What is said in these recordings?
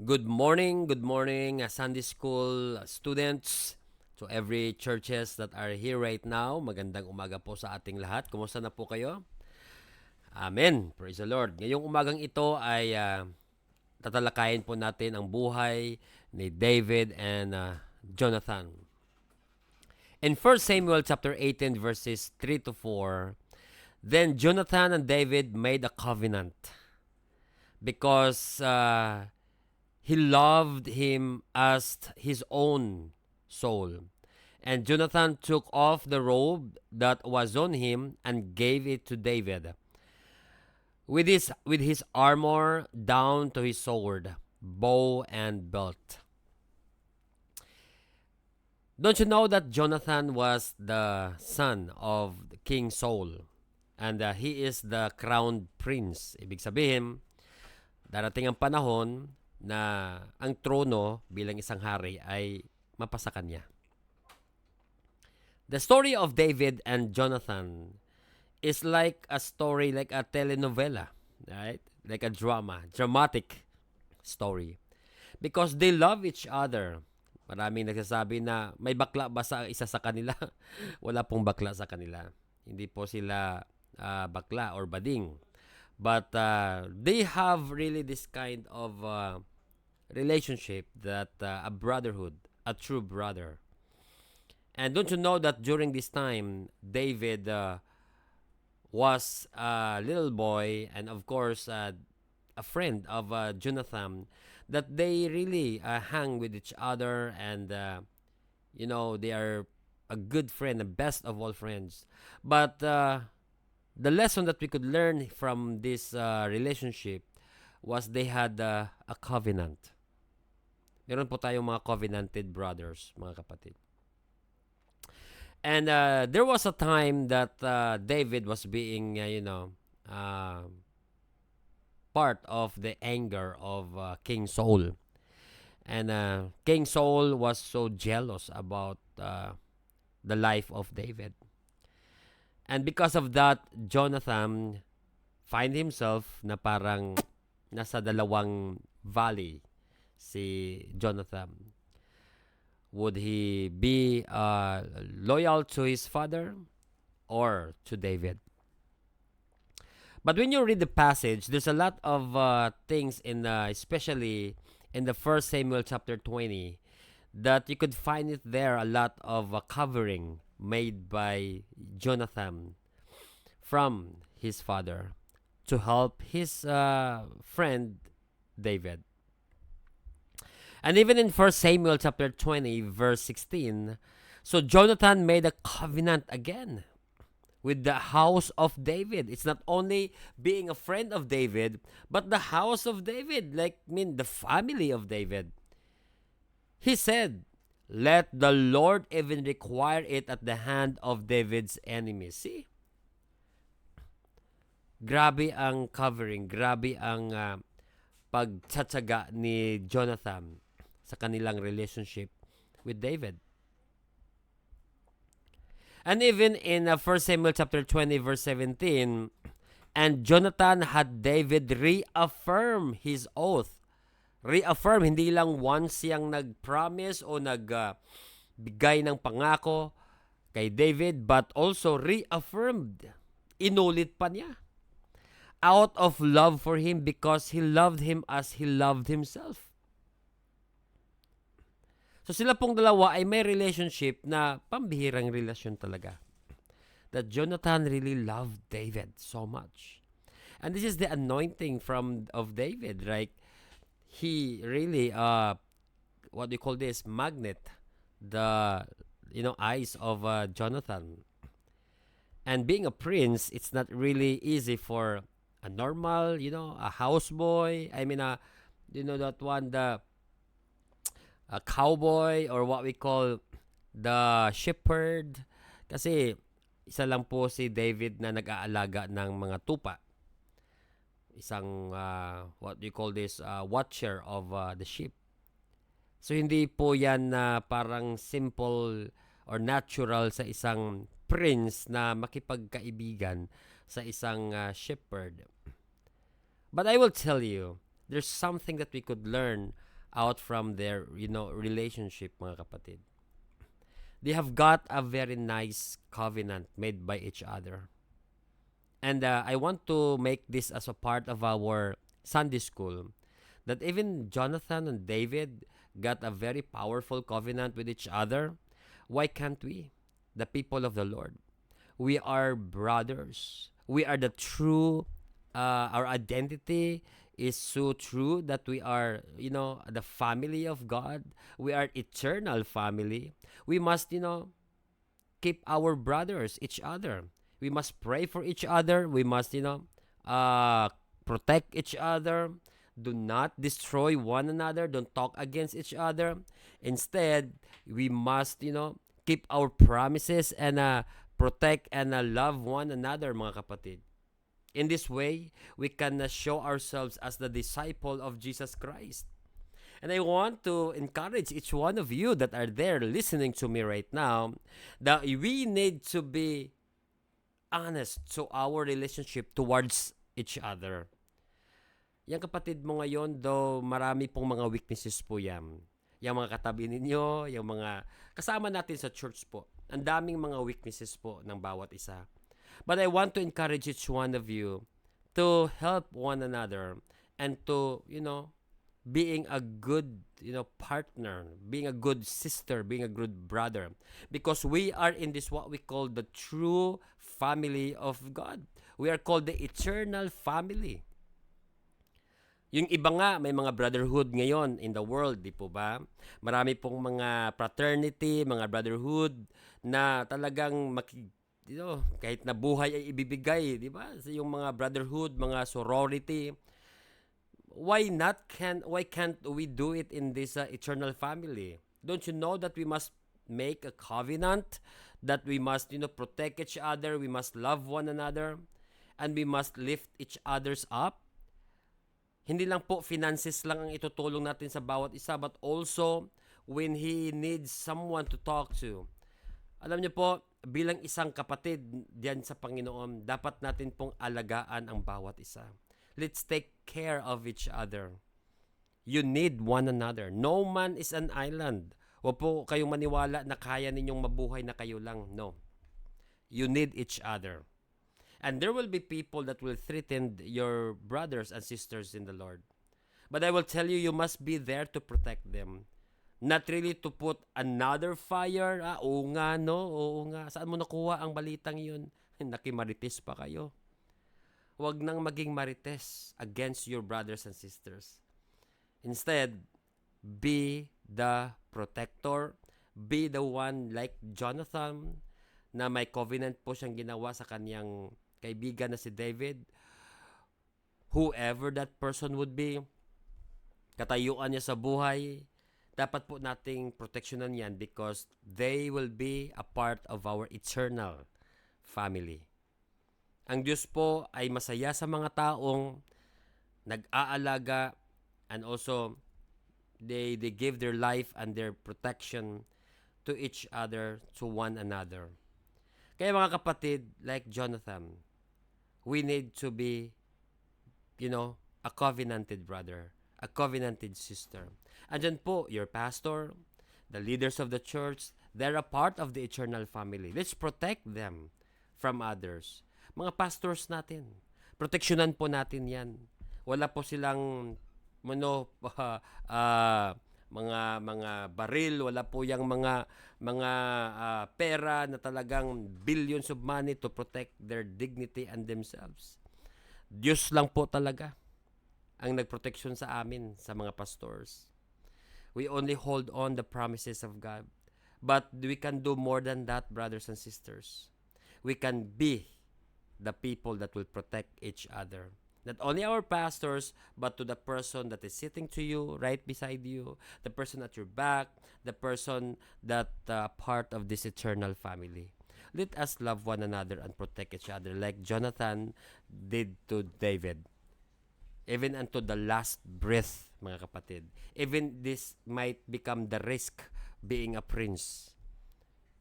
Good morning, Sunday school students, to every churches that are here right now. Magandang umaga po sa ating lahat. Kumusta na po kayo? Amen. Praise the Lord. Ngayong umagang ito ay tatalakayin po natin ang buhay ni David and Jonathan. In 1 Samuel chapter 18 verses 3 to 4, then Jonathan and David made a covenant because he loved him as his own soul. And Jonathan took off the robe that was on him and gave it to David, with his armor down to his sword, bow and belt. Don't you know that Jonathan was the son of King Saul, and he is the crowned prince? Ibig sabihin, darating ang panahon na ang trono bilang isang hari ay mapasa kanya. The story of David and Jonathan is like a story, like a telenovela, right? Like a dramatic story. Because they love each other. Maraming nagsasabi na may bakla ba sa isa sa kanila? Wala pong bakla sa kanila. Hindi po sila bakla or bading. But they have really this kind of relationship that a brotherhood, a true brother. And don't you know that during this time, David was a little boy, and of course, a friend of Jonathan, that they really hang with each other, and they are a good friend, the best of all friends. But the lesson that we could learn from this relationship was they had a covenant. Meron po tayong mga covenanted brothers, mga kapatid. And there was a time that David was being, part of the anger of King Saul. And King Saul was so jealous about the life of David. And because of that, Jonathan find himself na parang nasa dalawang valley si Jonathan. Would he be loyal to his father or to David? But when you read the passage, there's a lot of things especially in the 1 Samuel chapter 20, that you could find it there, a lot of covering made by Jonathan from his father to help his friend David. And even in 1 Samuel chapter 20 verse 16, so Jonathan made a covenant again with the house of David. It's not only being a friend of David, but the house of David, the family of David. He said, let the Lord even require it at the hand of David's enemies. See? Grabe ang covering, grabe ang pagtsatsaga ni Jonathan sa kanilang relationship with David. And even in 1 Samuel chapter 20 verse 17, and Jonathan had David reaffirm his oath. Reaffirm, hindi lang once siyang nag-promise o nagbigay ng pangako kay David, but also reaffirmed. Inulit pa niya. Out of love for him, because he loved him as he loved himself. So sila pong dalawa ay may relationship na pambihirang relasyon talaga. That Jonathan really loved David so much. And this is the anointing of David, right? He really what do you call this, magnet the eyes of Jonathan. And being a prince, it's not really easy for a normal, a houseboy. I mean, that one, a cowboy, or what we call the shepherd. Kasi isa lang po si David na nag-aalaga ng mga tupa. Isang, what do you call this, watcher of the sheep. So hindi po yan parang simple or natural sa isang prince na makipagkaibigan sa isang shepherd. But I will tell you, there's something that we could learn out from their, relationship, mga kapatid. They have got a very nice covenant made by each other. And I want to make this as a part of our Sunday school, that even Jonathan and David got a very powerful covenant with each other. Why can't we? The people of the Lord. We are brothers. We are the true, our identity is so true that we are, the family of God. We are eternal family. We must, keep our brothers, each other. We must pray for each other. We must, protect each other. Do not destroy one another. Don't talk against each other. Instead, we must, keep our promises and protect and love one another, mga kapatid. In this way, we can show ourselves as the disciple of Jesus Christ. And I want to encourage each one of you that are there listening to me right now that we need to be honest to our relationship towards each other. Yang kapatid mo ngayon, though marami pong mga weaknesses po yan. Yung mga katabi ninyo, yung mga kasama natin sa church po. Ang daming mga weaknesses po ng bawat isa. But I want to encourage each one of you to help one another and to, being a good, partner, being a good sister, being a good brother. Because we are in this what we call the true family of God. We are called the eternal family. Yung iba nga, may mga brotherhood ngayon in the world, di po ba? Marami pong mga fraternity, mga brotherhood na talagang kahit na buhay ay ibibigay, di ba? Yung mga brotherhood, mga sorority, why can't we do it in this eternal family? Don't you know that we must make a covenant, that we must, protect each other, we must love one another, and we must lift each others up? Hindi lang po finances lang ang itutulong natin sa bawat isa, but also when he needs someone to talk to. Alam niyo po, bilang isang kapatid diyan sa Panginoon, dapat natin pong alagaan ang bawat isa. Let's take care of each other. You need one another. No man is an island. Huwag po kayong maniwala na kaya ninyong mabuhay na kayo lang. No. You need each other. And there will be people that will threaten your brothers and sisters in the Lord. But I will tell you, you must be there to protect them. Not really to put another fire. Oo nga, no? Oo nga. Saan mo nakuha ang balitang yun? Nakimarites pa kayo. Huwag nang maging marites against your brothers and sisters. Instead, be the protector. Be the one like Jonathan, na may covenant po siyang ginawa sa kanyang kaibigan na si David. Whoever that person would be, katayuan niya sa buhay, dapat po nating proteksyonan yan because they will be a part of our eternal family. Ang Diyos po ay masaya sa mga taong nag-aalaga and also they give their life and their protection to each other, to one another. Kaya mga kapatid, like Jonathan, we need to be, a covenanted brother, a covenanted sister. Andyan po, your pastor, the leaders of the church, they're a part of the eternal family. Let's protect them from others. Mga pastors natin, proteksyonan po natin yan. Wala po silang mga baril, wala po yang mga pera na talagang billions of money to protect their dignity and themselves. Diyos lang po talaga ang nagproteksyon sa amin, sa mga pastors. We only hold on the promises of God. But we can do more than that, brothers and sisters. We can be the people that will protect each other. Not only our pastors, but to the person that is sitting to you, right beside you, the person at your back, the person that part of this eternal family. Let us love one another and protect each other like Jonathan did to David. Even unto the last breath, mga kapatid. Even this might become the risk being a prince.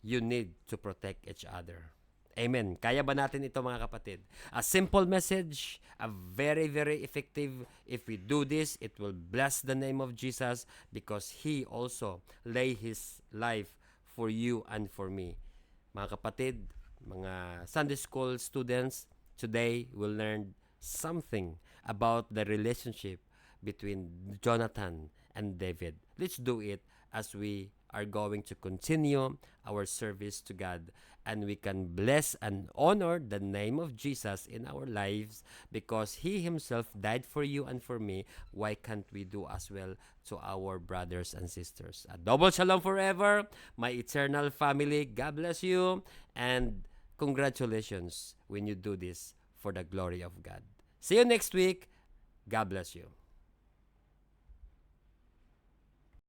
You need to protect each other. Amen. Kaya ba natin ito mga kapatid? A simple message, a very, very effective. If we do this, it will bless the name of Jesus because He also lay His life for you and for me. Mga kapatid, mga Sunday School students, today we'll learn something about the relationship between Jonathan and David. Let's do it as we are going to continue our service to God, and we can bless and honor the name of Jesus in our lives because He Himself died for you and for me. Why can't we do as well to our brothers and sisters? A double shalom forever, my eternal family. God bless you, and congratulations when you do this for the glory of God. See you next week. God bless you.